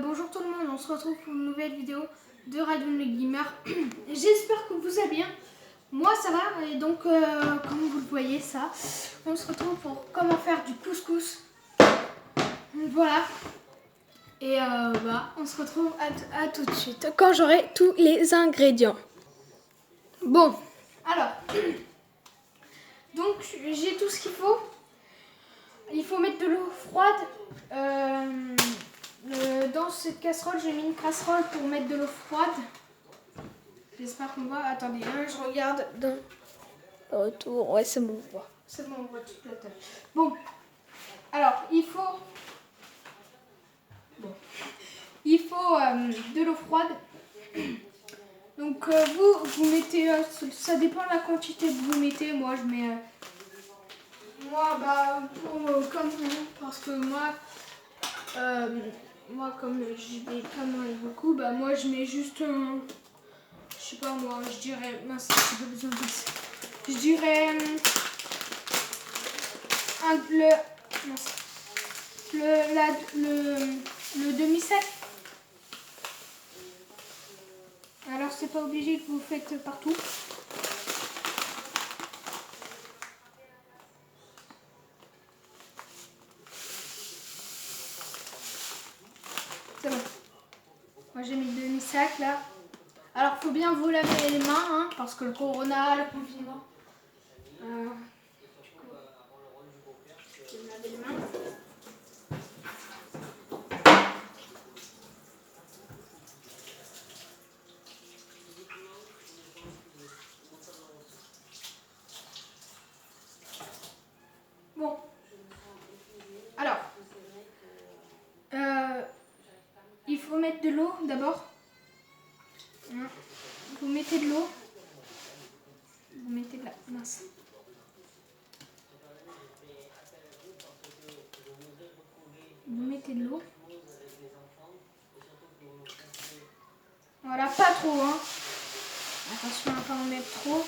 Bonjour tout le monde, on se retrouve pour une nouvelle vidéo de Radio Le Gamer. J'espère que vous allez bien. Moi ça va, et donc comme vous le voyez ça, on se retrouve pour comment faire du couscous. Voilà. Et on se retrouve à tout de suite quand j'aurai tous les ingrédients. Bon, alors, donc j'ai tout ce qu'il faut. Il faut mettre de l'eau froide. Dans cette casserole, j'ai mis une casserole pour mettre de l'eau froide. J'espère qu'on voit. Attendez, je regarde dans le retour. Ouais, c'est bon, on voit. C'est bon, on voit toute la table. Bon, alors, il faut de l'eau froide. Donc, vous mettez, ça dépend de la quantité que vous mettez. Moi, je mets, comme vous, parce que moi, comme je vais pas manger beaucoup, moi je mets juste je sais pas moi, je dirais, mince, j'ai pas besoin de ça. Je dirais le demi-sec. Alors c'est pas obligé que vous faites partout. C'est bon. Moi j'ai mis le demi-sac là. Alors faut bien vous laver les mains, hein, parce que le corona, le confinement. Du coup, je vais me laver les mains. Bon. Alors, il faut mettre de l'eau d'abord. Vous mettez de l'eau. Vous mettez de la mince. Vous mettez de l'eau. Voilà, pas trop, hein. Attention à ne pas en mettre trop.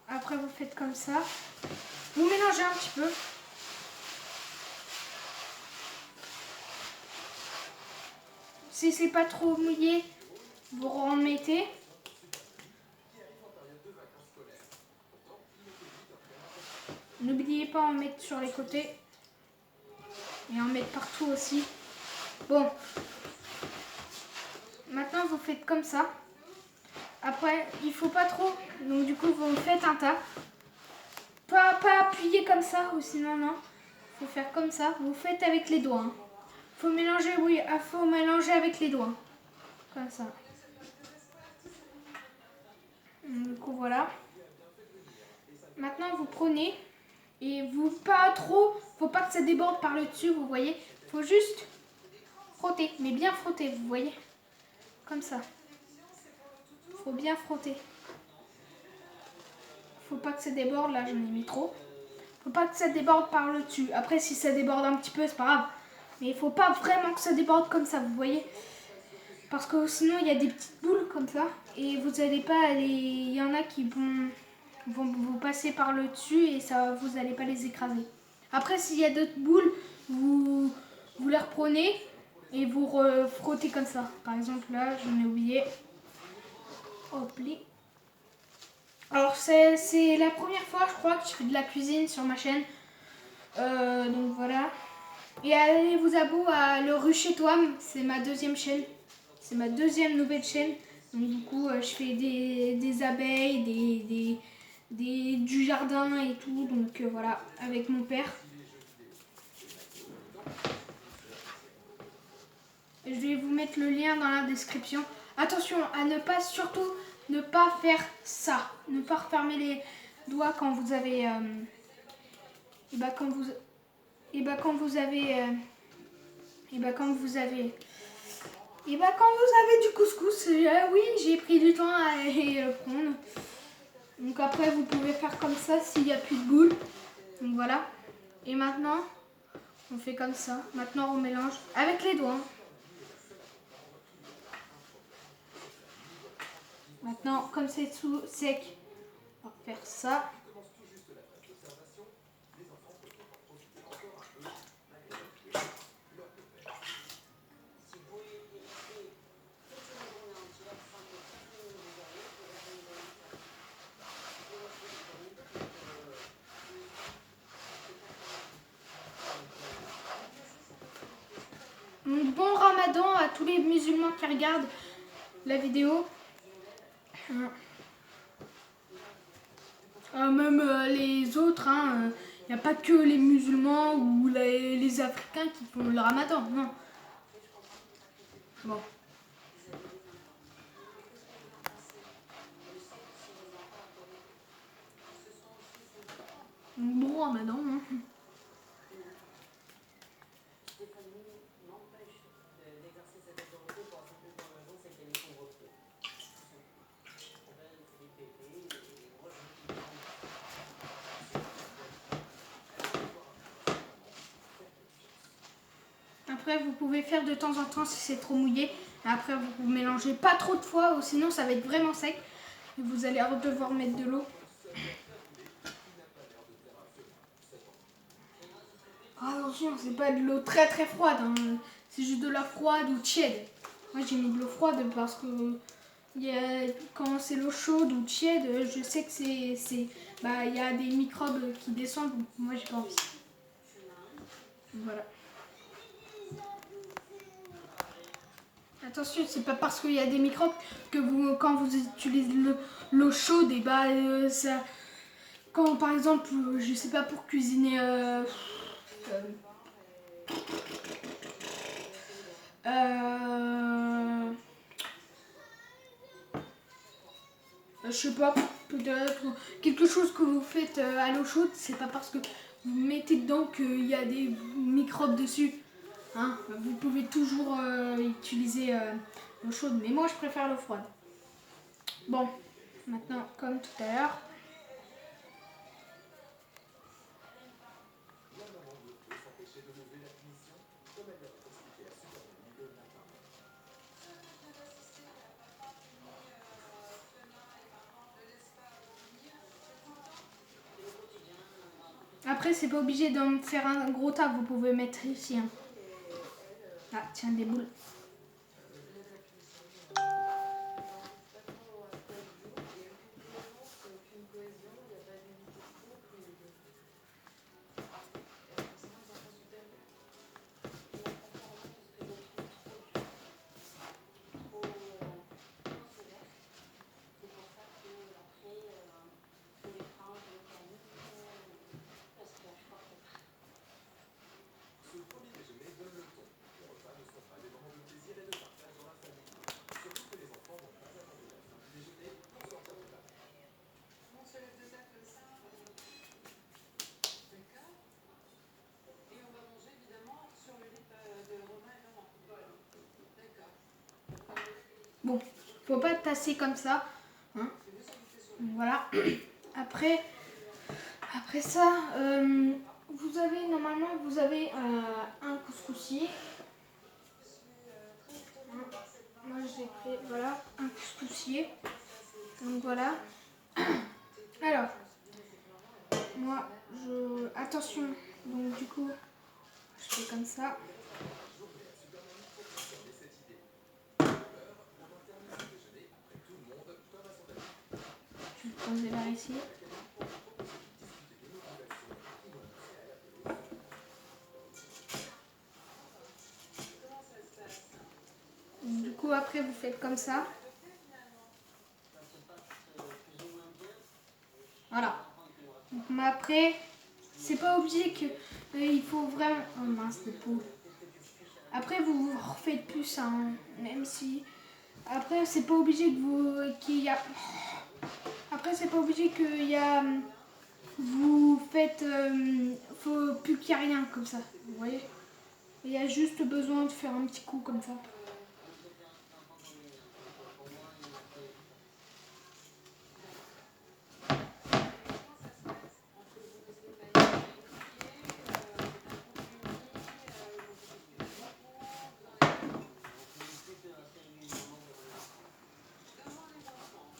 Après, vous faites comme ça. Vous mélangez un petit peu. Si c'est pas trop mouillé, vous remettez. N'oubliez pas en mettre sur les côtés. Et en mettre partout aussi. Bon. Maintenant, vous faites comme ça. Après, il faut pas trop. Donc, du coup, vous faites un tas. Pas appuyer comme ça, ou sinon, non. Il faut faire comme ça. Vous faites avec les doigts. Hein. Faut mélanger, oui, faut mélanger avec les doigts. Comme ça. Du coup, voilà. Maintenant, vous prenez. Et vous, pas trop. Faut pas que ça déborde par le dessus, vous voyez. Faut juste frotter. Mais bien frotter, vous voyez. Comme ça. Faut bien frotter. Faut pas que ça déborde, là j'en ai mis trop. Faut pas que ça déborde par le dessus. Après si ça déborde un petit peu, c'est pas grave. Mais il faut pas vraiment que ça déborde comme ça, vous voyez. Parce que sinon il y a des petites boules comme ça. Et vous allez pas aller. Il y en a qui vont vous passer par le dessus et ça vous allez pas les écraser. Après s'il y a d'autres boules, vous les reprenez et vous frottez comme ça. Par exemple là, j'en ai oublié. Hop là. Alors c'est la première fois je crois que je fais de la cuisine sur ma chaîne. Donc voilà. Et allez vous abonner à Le Rucher Toam, c'est ma deuxième chaîne. C'est ma deuxième nouvelle chaîne. Donc du coup je fais des abeilles, du jardin et tout. Donc voilà, avec mon père. Je vais vous mettre le lien dans la description. Attention à surtout ne pas faire ça. Ne pas refermer les doigts quand vous avez quand vous avez du couscous. Oui, j'ai pris du temps à le prendre. Donc après vous pouvez faire comme ça s'il n'y a plus de boules. Donc voilà. Et maintenant on fait comme ça. Maintenant on mélange avec les doigts. Maintenant, comme c'est tout sec, on va faire ça. Donc, bon Ramadan à tous les musulmans qui regardent la vidéo. Même les autres, il n'y a pas que les musulmans ou les Africains qui font le Ramadan, non. Bon. Bon Ramadan. Après, vous pouvez faire de temps en temps si c'est trop mouillé. Après, vous mélangez pas trop de fois, ou sinon ça va être vraiment sec. Et vous allez devoir mettre de l'eau. Attention, c'est pas de l'eau très très froide. C'est juste de la froide ou tiède. Moi, j'ai mis de l'eau froide parce que quand c'est l'eau chaude ou tiède, je sais que il y a des microbes qui descendent. Donc moi, j'ai pas envie. Voilà. Attention, c'est pas parce qu'il y a des microbes que quand vous utilisez l'eau chaude, et ça. Quand par exemple, je sais pas, pour cuisiner. Je sais pas, peut-être quelque chose que vous faites à l'eau chaude, c'est pas parce que vous mettez dedans qu'il y a des microbes dessus. Vous pouvez toujours utiliser l'eau chaude, mais moi je préfère l'eau froide. Bon, maintenant comme tout à l'heure. Après, c'est pas obligé d'en faire un gros tas, vous pouvez mettre ici. Ah, tiens, des boules. Bon, faut pas tasser comme ça. Voilà. Après ça, vous avez un couscoussier. Moi j'ai pris, voilà, un couscoussier. Donc voilà. Alors, moi, attention, donc du coup, je fais comme ça. Je vais poser là ici. Du coup, après, vous faites comme ça. Voilà. Mais après, c'est pas obligé que il faut vraiment. Oh mince, le pot. Après, vous refaites plus, même si. Après, c'est pas obligé qu'il y a. Après, c'est pas obligé qu'il y a. Vous faites. Faut plus qu'il y ait rien comme ça. Vous voyez? Il y a juste besoin de faire un petit coup comme ça.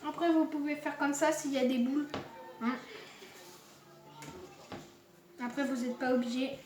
Après, vous pouvez faire comme ça s'il y a des boules. Après, vous n'êtes pas obligé.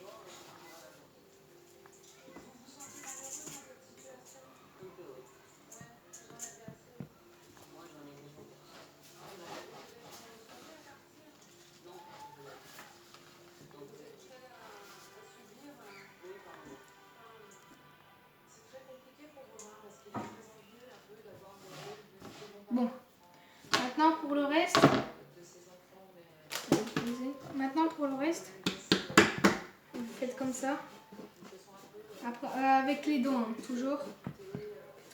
comme ça. Après, avec les dents, hein, toujours.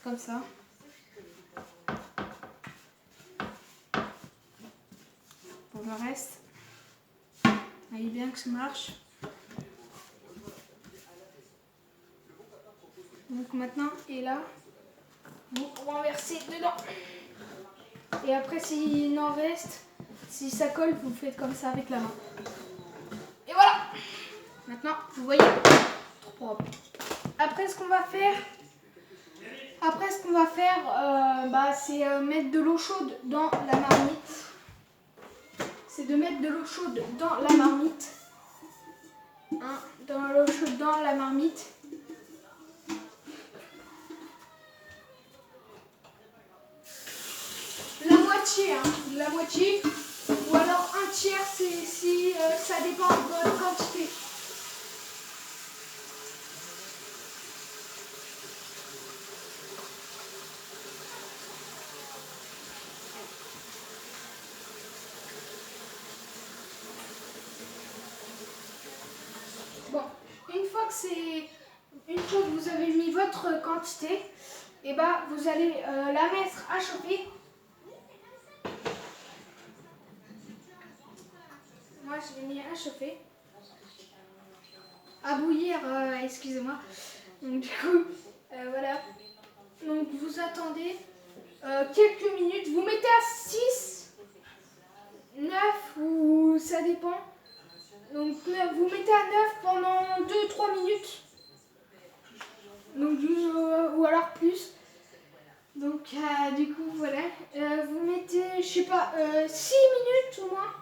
Comme ça. Pour le reste. Voyez bien que ça marche. Donc maintenant, et là, vous renversez dedans. Et après, s'il en reste, si ça colle, vous faites comme ça avec la main. Et voilà. Maintenant, vous voyez, trop propre. Après, ce qu'on va faire, c'est mettre de l'eau chaude dans la marmite. C'est de mettre de l'eau chaude dans la marmite. Hein, dans l'eau chaude dans la marmite. La moitié, ou alors un tiers si ça dépend de la quantité. Bon, une fois que vous avez mis votre quantité, et vous allez la mettre à chauffer. Moi, je l'ai mis à chauffer. À bouillir, excusez-moi. Donc, du coup, voilà. Donc, vous attendez quelques minutes. Vous mettez à 6, 9 ou ça dépend. Donc, vous mettez à 9 pendant 2-3 minutes. Donc, ou alors plus. Donc, du coup, voilà. Vous mettez, je sais pas, 6 minutes au moins.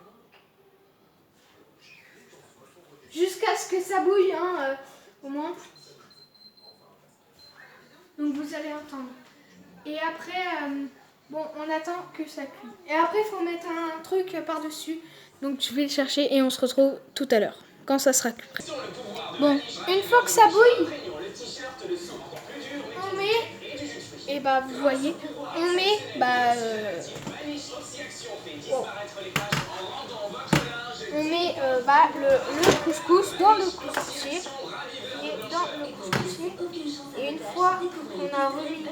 Jusqu'à ce que ça bouille, hein, au moins. Donc vous allez entendre. Et après, on attend que ça cuit. Et après, il faut mettre un truc par-dessus. Donc je vais le chercher et on se retrouve tout à l'heure, quand ça sera cuit. Bon, une fois que ça bouille, on met, et vous voyez, on met, on met le couscous dans le couscoussier. Et dans le couscoussier. Et une fois qu'on a remis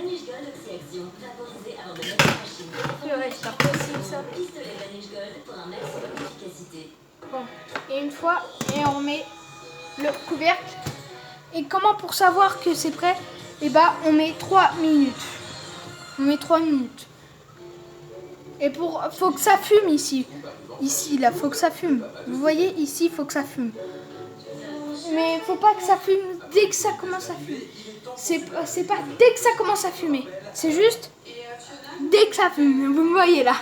le reste, c'est pas possible ça. Bon, et une fois, et on met le couvercle. Et comment pour savoir que c'est prêt? On met 3 minutes. On met 3 minutes. Et faut que ça fume ici. Ici, là, faut que ça fume. Vous voyez, ici, faut que ça fume. Mais faut pas que ça fume dès que ça commence à fumer. C'est pas dès que ça commence à fumer. C'est juste dès que ça fume. Vous me voyez là.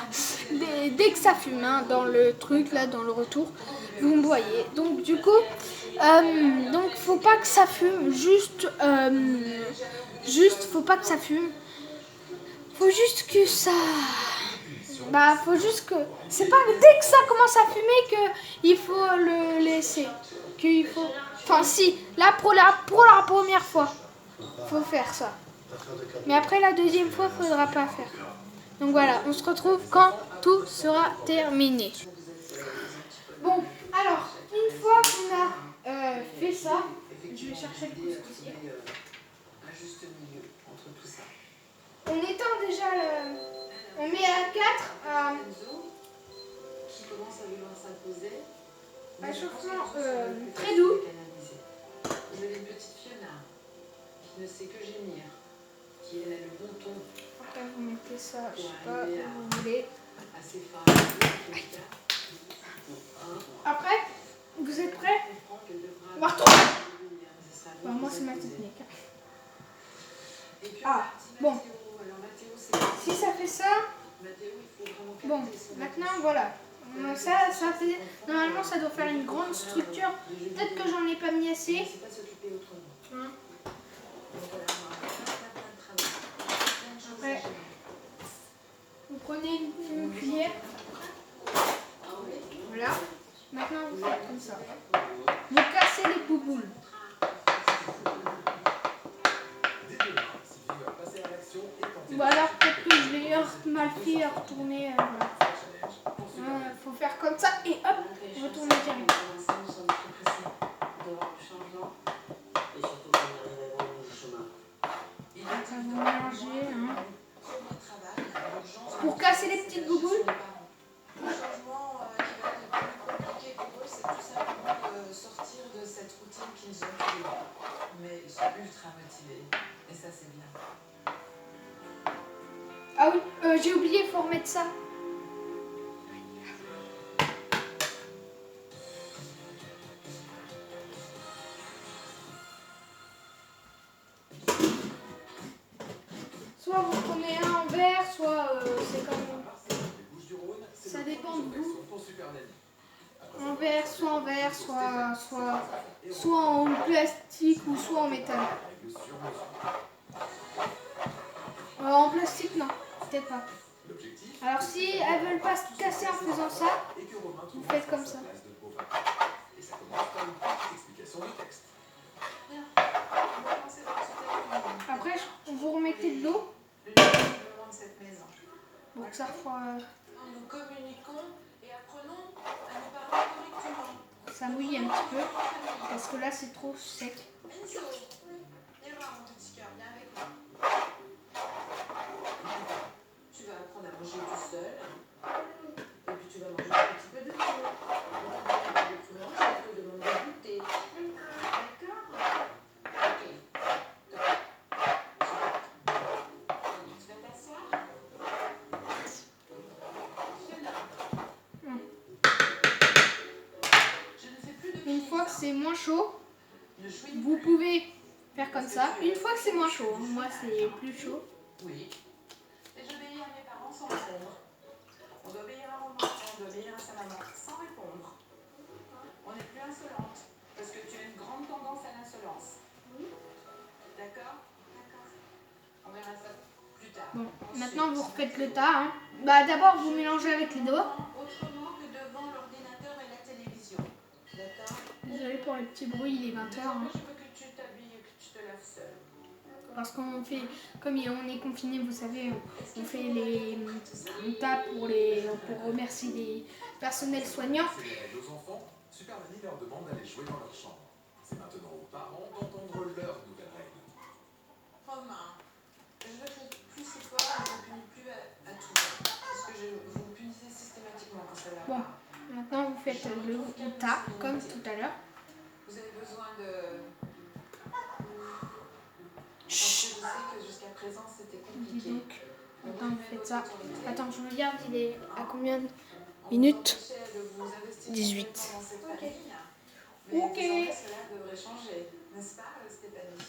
Dès que ça fume, hein, dans le truc, là, dans le retour. Vous me voyez. Donc, du coup, faut pas que ça fume. Juste, faut pas que ça fume. Faut juste que ça... faut juste que... C'est pas dès que ça commence à fumer qu'il faut le laisser. Qu'il faut... Enfin si, là pour la première fois, faut faire ça. Mais après la deuxième fois, faudra pas faire. Donc voilà, on se retrouve quand tout sera terminé. Bon, alors, une fois qu'on a fait ça, je vais chercher le couscoussier. On éteint déjà le... On met à 4 à chauffement très doux. Vous avez une petite Fiona qui ne sait que gémir, qui elle a le bon ton. Après vous mettez ça, je sais pas où vous voulez. Assez fort. Après, vous êtes prêts? On va retourner. Moi c'est ma technique. Ah, bon. Si ça fait ça, bon, maintenant voilà. Ça fait... Normalement ça doit faire une grande structure. Peut-être que j'en ai pas mis assez. Hein. Après, vous prenez une cuillère. Voilà. Maintenant vous faites comme ça. Vous cassez les bouboules. Voilà, peut-être que je l'ai mal fait à retourner. Faut faire comme ça et hop, retourner direct. mais ils sont ultra motivés. Et ça, c'est bien. Ah oui, j'ai oublié, il faut remettre ça. Soit vous prenez un en verre, soit c'est comme... Ça dépend de vous. En verre, soit en plastique ou soit en métal. En plastique, non, peut-être pas. Alors si elles veulent pas se casser en faisant ça, vous faites comme ça. Après, vous remettez de l'eau pour que ça refroidisse. Nous communiquons et apprenons à nous parler correctement. Ça mouille un petit peu parce que là c'est trop sec. Enzo, viens voir mon petit cœur, viens avec moi. Tu vas apprendre à manger tout seul. Et puis tu vas manger un petit peu de tout. Tu manges, je te demande de goûter. D'accord? Ok. Tu vas t'asseoir? Une fois que c'est moins chaud, vous pouvez faire comme ça. Une fois que c'est moins chaud, moi c'est plus chaud. Oui. Et j'obéis à mes parents sans répondre. On doit obéir à Romain, on doit obéir à sa maman sans répondre. On n'est plus insolente, parce que tu as une grande tendance à l'insolence. Oui. D'accord? D'accord. On verra ça plus tard. Bon, Ensuite, maintenant vous refaites le tas. Hein. Bah d'abord vous mélangez avec les doigts. autrement que devant l'ordinateur et la télévision. D'accord? Désolé pour les petits bruits, il est 20h. Hein. Je veux que tu t'habilles et que tu te laves seule. Parce qu'on fait, comme on est confiné, vous savez, on fait les tas pour remercier les personnels soignants. Aux enfants, Super Nanny leur demande d'aller jouer dans leur chambre. C'est maintenant aux parents d'entendre leurs nouvelles règles. Romain, je veux que tu puisses pas, je ne punis plus à tout. Parce que vous punissez systématiquement quand ça va Bon, pas. maintenant vous faites le tas comme tout à l'heure. Vous avez besoin de... Je sais que jusqu'à présent c'était compliqué. Donc, maintenant vous faites ça. Attends, je regarde, il est à combien de minutes? 18. Ok. Cela devrait changer, n'est-ce pas, Stéphanie?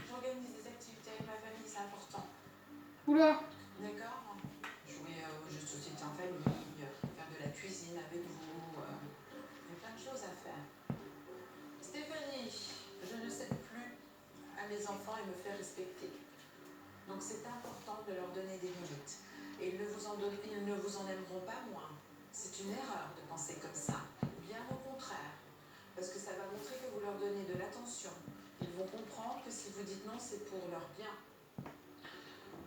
J'organise des activités avec ma famille, c'est important. Oula. D'accord? Jouer aux jeux de société en famille, faire de la cuisine avec vous. Il y a plein de choses à faire. Stéphanie, je ne cède plus à mes enfants et me faire respecter. Donc c'est important de leur donner des limites. Et ils ne vous en aimeront pas moins. C'est une erreur de penser comme ça. Bien au contraire. Parce que ça va montrer que vous leur donnez de l'attention. Ils vont comprendre que si vous dites non, c'est pour leur bien.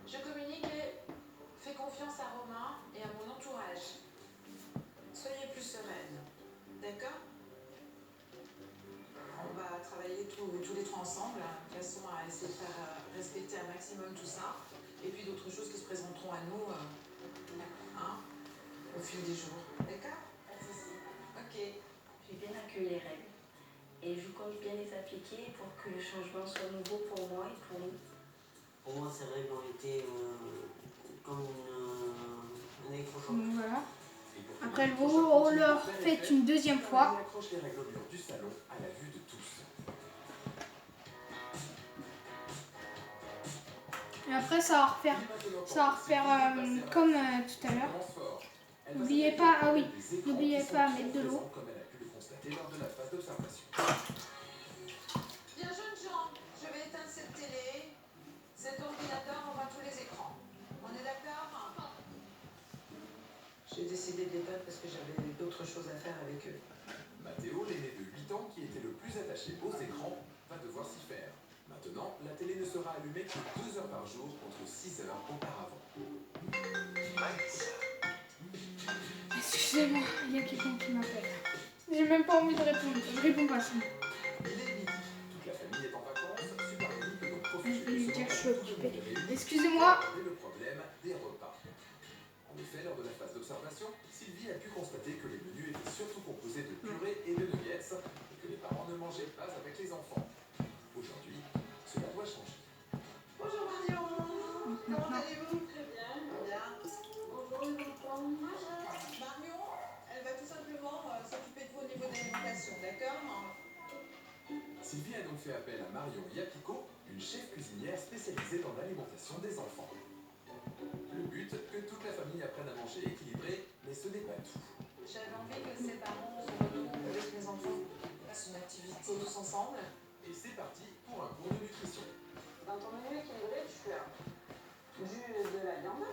Je communique et fais confiance à Romain et à mon entourage. Soyez plus sereine. D'accord? On va travailler tous les trois ensemble, de façon à essayer de faire respecter un maximum tout ça. Et puis d'autres choses qui se présenteront à nous au fil des jours. D'accord? Pas de souci. Ok. J'ai bien accueilli les règles. Et je compte bien les appliquer pour que le changement soit nouveau pour moi et pour nous. Pour moi, ces règles ont été comme un électrochoc. Voilà. Après vous leur faites une deuxième fois. On accroche les règles au mur du salon à la vue de tous. Et après ça va refaire comme tout à l'heure. N'oubliez pas, ah oui, n'oubliez pas mettre de l'eau. Comme elle a pu le constater lors de la phase d'observation. Bien, jeunes gens, je vais éteindre cette télé. Cet ordinateur, on voit tous les écrans. On est d'accord? J'ai décidé de l'éteindre parce que j'avais d'autres choses à faire avec eux. Mathéo, l'aîné de 8 ans qui était le plus attaché aux écrans, va devoir s'y faire. Maintenant, la télé ne sera allumée que 2 heures par jour contre 6 heures auparavant. Excusez-moi, il y a quelqu'un qui m'appelle. J'ai même pas envie de répondre. Je réponds pas sinon. Il est midi. Toute la famille est en vacances. Super Nanny peut donc Je profiter vais lui de ce dire moment je suis occupée. de réunion Excusez-moi. pour aborder le problème des repas. En effet, lors de la phase d'observation, Sylvie a pu constater que les menus étaient surtout composés de purée et de nuggets et que les parents ne mangeaient mangez pas avec les enfants. Aujourd'hui, cela doit changer. Bonjour Marion, comment allez-vous? Très bien. Bien. Bonjour les enfants. Marion, elle va tout simplement s'occuper de vous au niveau de l'alimentation, d'accord? Sylvie a donc fait appel à Marion Yapicot, une chef cuisinière spécialisée dans l'alimentation des enfants. Le but, que toute la famille apprenne à manger équilibré, mais ce n'est pas tout. J'avais envie que ses parents se retrouvent avec les enfants, fassent une activité tous ensemble. Et c'est parti pour un cours de nutrition. Dans ton menu équilibré, tu as de la viande,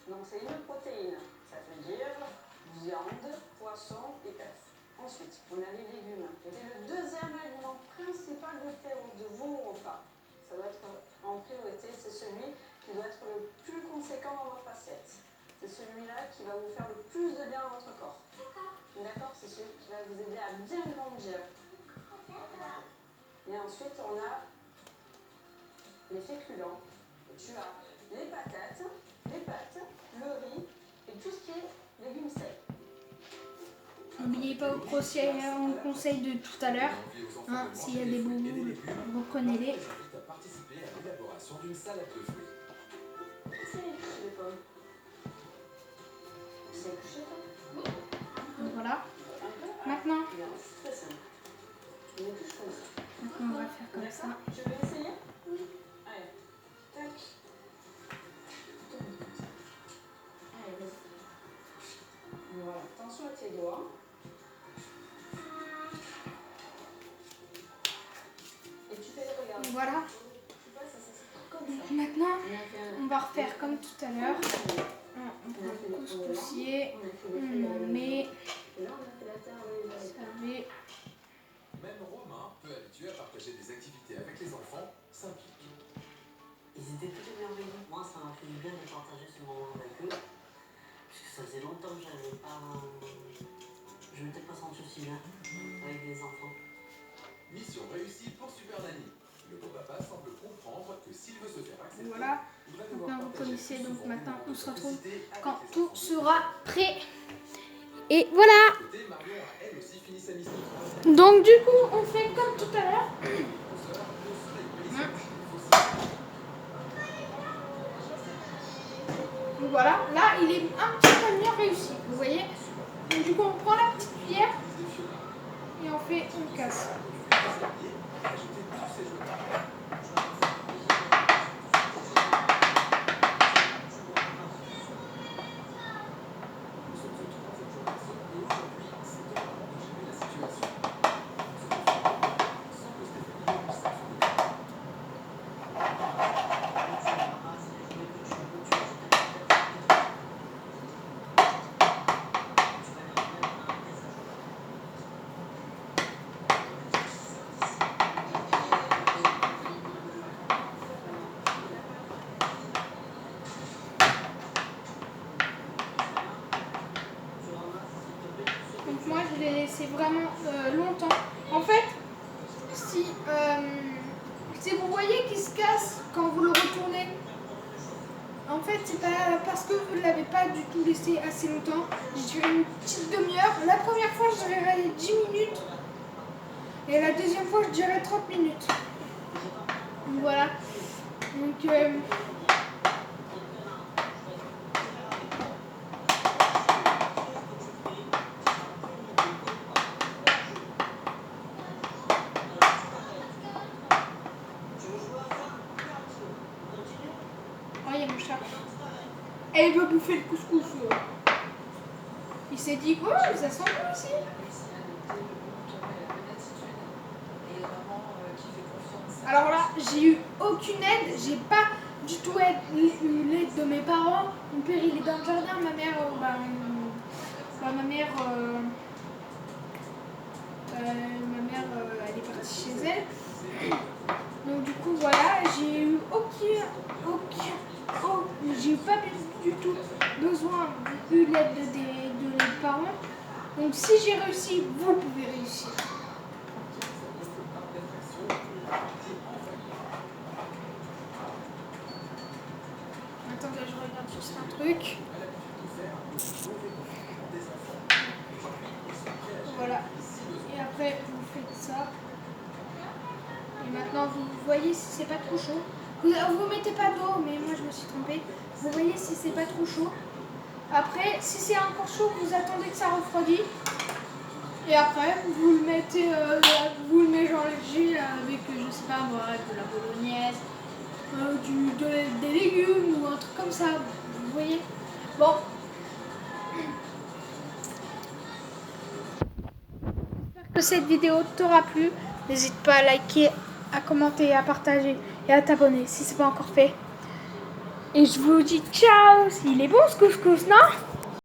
donc c'est une protéine, ça veut dire viande, poisson et œufs. Ensuite, on a les légumes. Et c'est le deuxième aliment principal de vos repas. Ça doit être en priorité, c'est celui qui doit être le plus conséquent dans votre assiette. C'est celui-là qui va vous faire le plus de bien à votre corps. D'accord? C'est celui qui va vous aider à bien grandir. Et ensuite, on a les féculents. Tu as les patates, les pâtes, le riz et tout ce qui est légumes secs. N'oubliez pas au conseil de tout à l'heure. Hein, s'il y a des boules, reprenez-les. Je vous invite à participer à l'élaboration d'une salade de fruits. C'est les pommes. C'est couché, toi? Voilà. Maintenant, C'est très simple. On épluche comme ça. on va faire comme ça. Tu veux essayer? Oui. Allez. Tac. Allez, vas-y. Voilà. Attention à tes doigts. Et tu fais le regard. Voilà. Tu vois, ça comme ça. Maintenant, On a fait on va refaire comme tout à l'heure. On prend le couscoussier, on en met, Et là, on a fait la terre avec les vous savez. Même Romain, peu habitué à partager des activités avec les enfants, s'implique. Ils étaient tous émerveillés. Moi, ça m'a fait du bien de partager ce moment avec eux. Puisque ça faisait longtemps que j'avais pas. Je m'étais pas senti aussi bien avec les enfants. Mission réussie pour Super Nanny. Le beau-papa semble comprendre que s'il veut se faire accepter, Voilà. il va devoir Maintenant, vous partager connaissez, plus donc souvent maintenant, les on moments se de retrouve complicité avec quand les tout enfants de sera Super prêt. Et voilà. Nanny. De côté, Marion a elle aussi fini sa mission. Donc du coup, on fait comme tout à l'heure. Donc voilà, là il est un petit peu mieux réussi, vous voyez. Donc du coup on prend la petite cuillère et on fait une casse. Donc moi je l'ai laissé vraiment longtemps. En fait, si vous voyez qu'il se casse quand vous le retournez, en fait c'est pas parce que vous ne l'avez pas du tout laissé assez longtemps. J'ai duré une petite demi-heure. La première fois je dirais 10 minutes et la deuxième fois je dirais 30 minutes. Donc voilà. Donc oh, il y a mon chat. Et il veut bouffer le couscous. Il s'est dit, oh, ça sent bon ici. Alors là, j'ai eu aucune aide. J'ai pas du tout eu l'aide de mes parents. Mon père, il est dans le jardin. Ma mère, elle est partie chez elle. Donc du coup, voilà, j'ai eu j'ai pas du tout besoin de l'aide de mes parents. Donc si j'ai réussi, vous pouvez réussir. Attendez, je regarde juste un truc. Voilà. Et après, vous faites ça. Et maintenant, vous voyez si c'est pas trop chaud. Vous mettez pas d'eau, mais moi je me suis trompée. Vous voyez si c'est pas trop chaud. Après, si c'est encore chaud, vous attendez que ça refroidisse. Et après, vous le mettez, vous le mélangez avec, je sais pas moi, de la bolognaise, des légumes ou un truc comme ça. Vous voyez? Bon. J'espère que cette vidéo t'aura plu. N'hésite pas à liker, à commenter, à partager et à t'abonner si ce n'est pas encore fait. Et je vous dis ciao. Il est bon ce couscous, non?